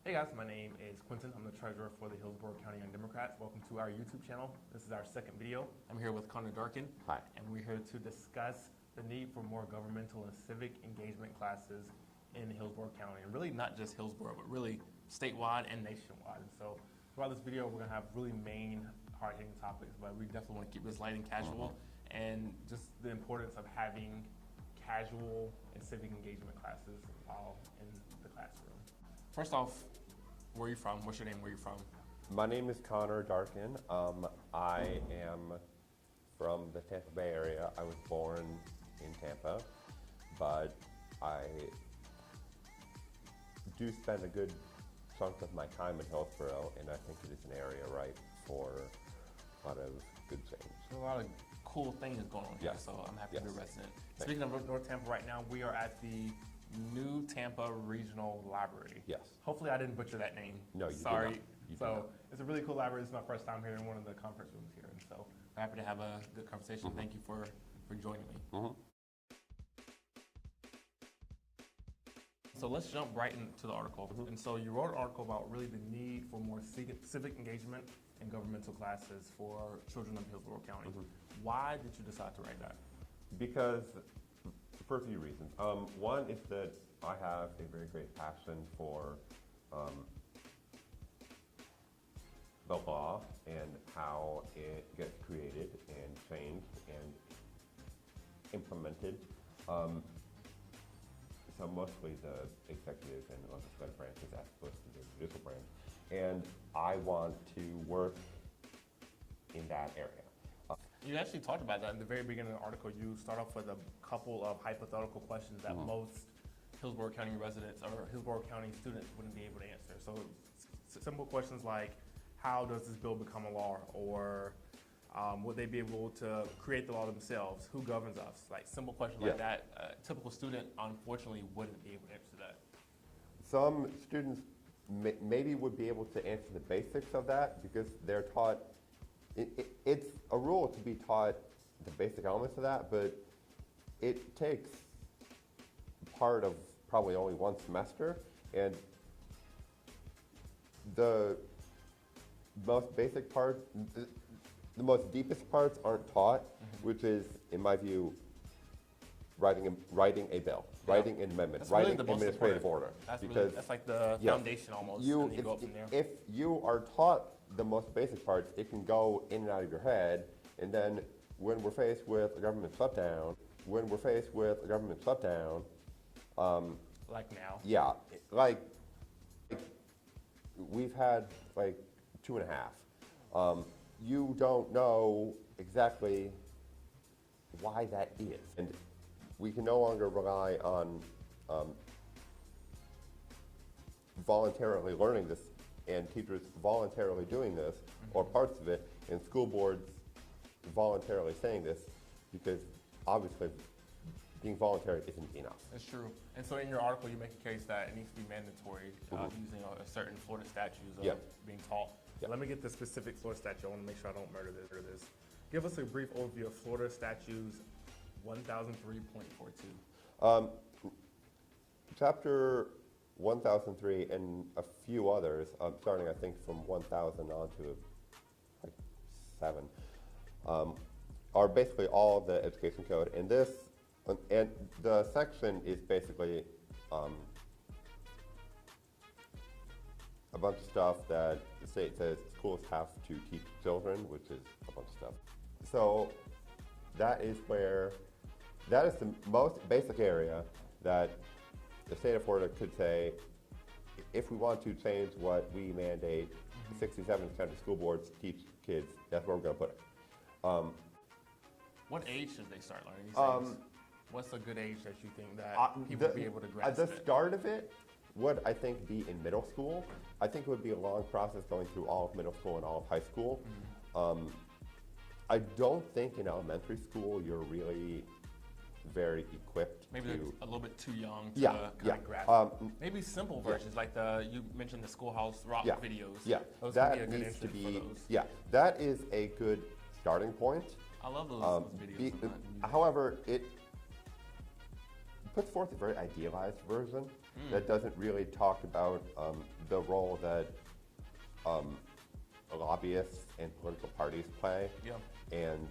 Hey guys, my name is Quentin. I'm the treasurer for the Hillsborough County Young Democrats. Welcome to our YouTube channel. This is our second video. I'm here with Conor. Hi. And we're here to discuss the need for more governmental and civic engagement classes in Hillsborough County. And really not just Hillsborough, but really statewide and nationwide. And so throughout this video, we're gonna have really main hard-hitting topics, but we definitely wanna keep this light and casual and just the importance of having casual and civic engagement classes while in the classroom. First off, where are you from? What's your name? Where are you from? My name is Conor. I am from the Tampa Bay area. I was born in Tampa, but I do spend a good chunk of my time in Hillsborough, and I think it is an area ripe for a lot of good change. There's a lot of cool things going on here, Yes. so I'm happy Yes. to be a resident. Thank Speaking of North Tampa right now, we are at the New Tampa Regional Library. Yes. Hopefully I didn't butcher that name. No, you did Sorry. not. You did So not. it's a really cool library. This is my first time here in one of the conference rooms here, and so I'm happy to have a good conversation. Thank you for joining me. So let's jump right into the article. And so you wrote an article about really the need for more civic engagement in governmental classes for children of Hillsborough County. Why did you decide to write that? Because, for a few reasons. One is that I have a very great passion for the law and how it gets created and changed and implemented. So mostly the executive and legislative branches as opposed to the judicial branch. And I want to work in that area. You actually talked about that in the very beginning of the article. You start off with a couple of hypothetical questions that most Hillsborough County residents or Hillsborough County students wouldn't be able to answer. So simple questions like, how does this bill become a law? Or would they be able to create the law themselves? Who governs us? Like simple questions like that. A typical student, unfortunately, wouldn't be able to answer that. Some students maybe would be able to answer the basics of that because they're taught, it's a rule to be taught the basic elements of that, but it takes part of probably only one semester, and the most basic part, the most deepest parts aren't taught, which is, in my view, writing a bill, writing an amendment, That's writing really the most administrative important. order. That's like the foundation almost, and you go up from there. If you are taught the most basic parts, it can go in and out of your head, and then when we're faced with a government shutdown, Like now. yeah, like we've had like 2.5. You don't know exactly why that is. And we can no longer rely on voluntarily learning this and teachers voluntarily doing this, or parts of it, and school boards voluntarily saying this, because obviously being voluntary isn't enough. That's true. And so in your article, you make a case that it needs to be mandatory using a certain Florida statutes of being taught. Let me get the specific Florida statute. I want to make sure I don't murder this. Give us a brief overview of Florida statutes 1003.42. Chapter 1003 and a few others, starting I think from 1000 on to like 7, are basically all the education code. And this, and the section is basically a bunch of stuff that the state says schools have to teach children, which is a bunch of stuff. So that is the most basic area that the state of Florida could say, if we want to change what we mandate 67% of school boards teach kids, that's where we're going to put it. What age should they start learning these things? What's a good age that you think that people would be able to grasp At the start of it would, I think, be in middle school. I think it would be a long process going through all of middle school and all of high school. I don't think in elementary school you're really very equipped. Maybe to, they're a little bit too young to yeah. grasp. Maybe simple versions, like you mentioned the Schoolhouse Rock videos. Yeah, those that would be a good needs to entry be. for those. Yeah, that is a good starting point. I love those videos. However, it puts forth a very idealized version that doesn't really talk about the role that lobbyists and political parties play. Yeah. And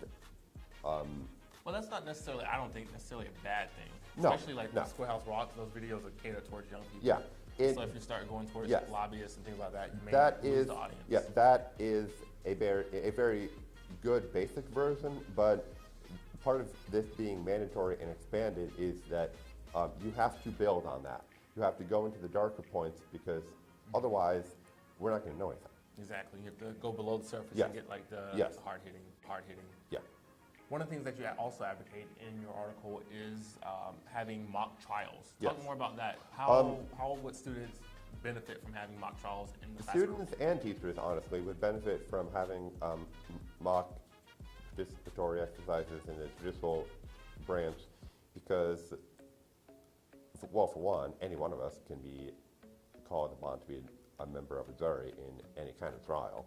Well, that's not necessarily, I don't think necessarily a bad thing. No, Especially like no. Schoolhouse Rock, those videos are catered towards young people. yeah, So if you start going towards yes. lobbyists and things like that, you may that lose is the audience. yeah, that is a very good basic version. But part of this being mandatory and expanded is that you have to build on that. You have to go into the darker points because otherwise we're not going to know anything. Exactly. You have to go below the surface Yes. and get like the Yes. hard hitting. Yeah. One of the things that you also advocate in your article is having mock trials. Yes. Talk more about that. How would students benefit from having mock trials in the classroom? Students and teachers, honestly, would benefit from having mock participatory exercises in the judicial branch because, well, for one, any one of us can be called upon to be a member of a jury in any kind of trial,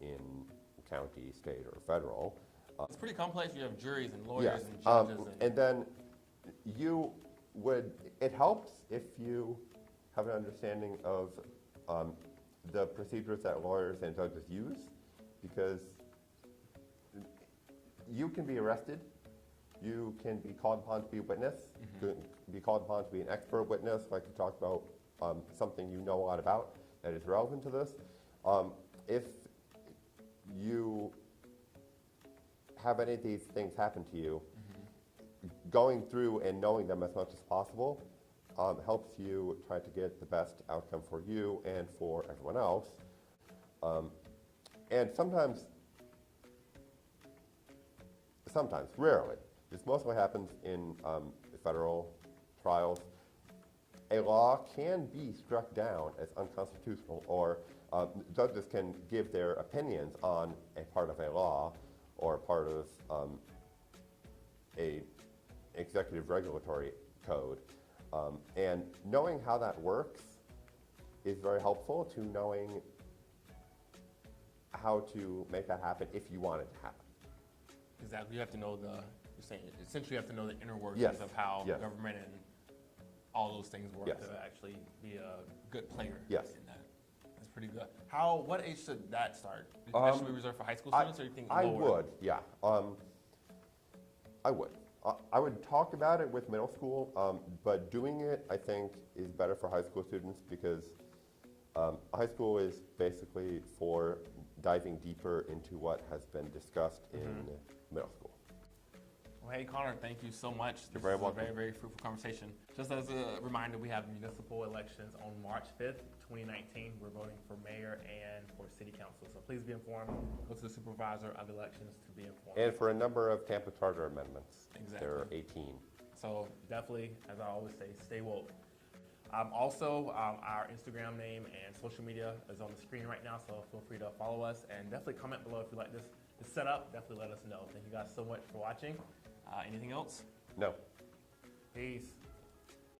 in county, state, or federal. It's pretty complex. You have juries and lawyers Yes, and judges. and then it helps if you have an understanding of the procedures that lawyers and judges use, because you can be arrested, you can be called upon to be a witness, you can be called upon to be an expert witness, like to talk about something you know a lot about that is relevant to this. If you have any of these things happen to you, going through and knowing them as much as possible helps you try to get the best outcome for you and for everyone else. And sometimes, rarely, this mostly happens in federal trials, a law can be struck down as unconstitutional, or judges can give their opinions on a part of a law or part of a executive regulatory code. And knowing how that works is very helpful to knowing how to make that happen if you want it to happen. Exactly. You have to know essentially you have to know the inner workings Yes. of how Yes. government and all those things work Yes. to actually be a good player Yes. in that. That's pretty good. What age should that start? That should be reserved for high school students, or you think I lower? would, yeah. I would. I would talk about it with middle school, but doing it, I think, is better for high school students because high school is basically for diving deeper into what has been discussed in middle school. Well, hey, Conor, thank you so much. You're very welcome. A very, very fruitful conversation. Just as a reminder, we have municipal elections on March 5th, 2019. We're voting for mayor and for city council. So please be informed. Go to the supervisor of elections to be informed. And for a number of campus charter amendments. Exactly. There are 18. So definitely, as I always say, stay woke. Also, our Instagram name and social media is on the screen right now, so feel free to follow us and definitely comment below if you like this setup. Definitely let us know. Thank you guys so much for watching. Anything else? No. Peace.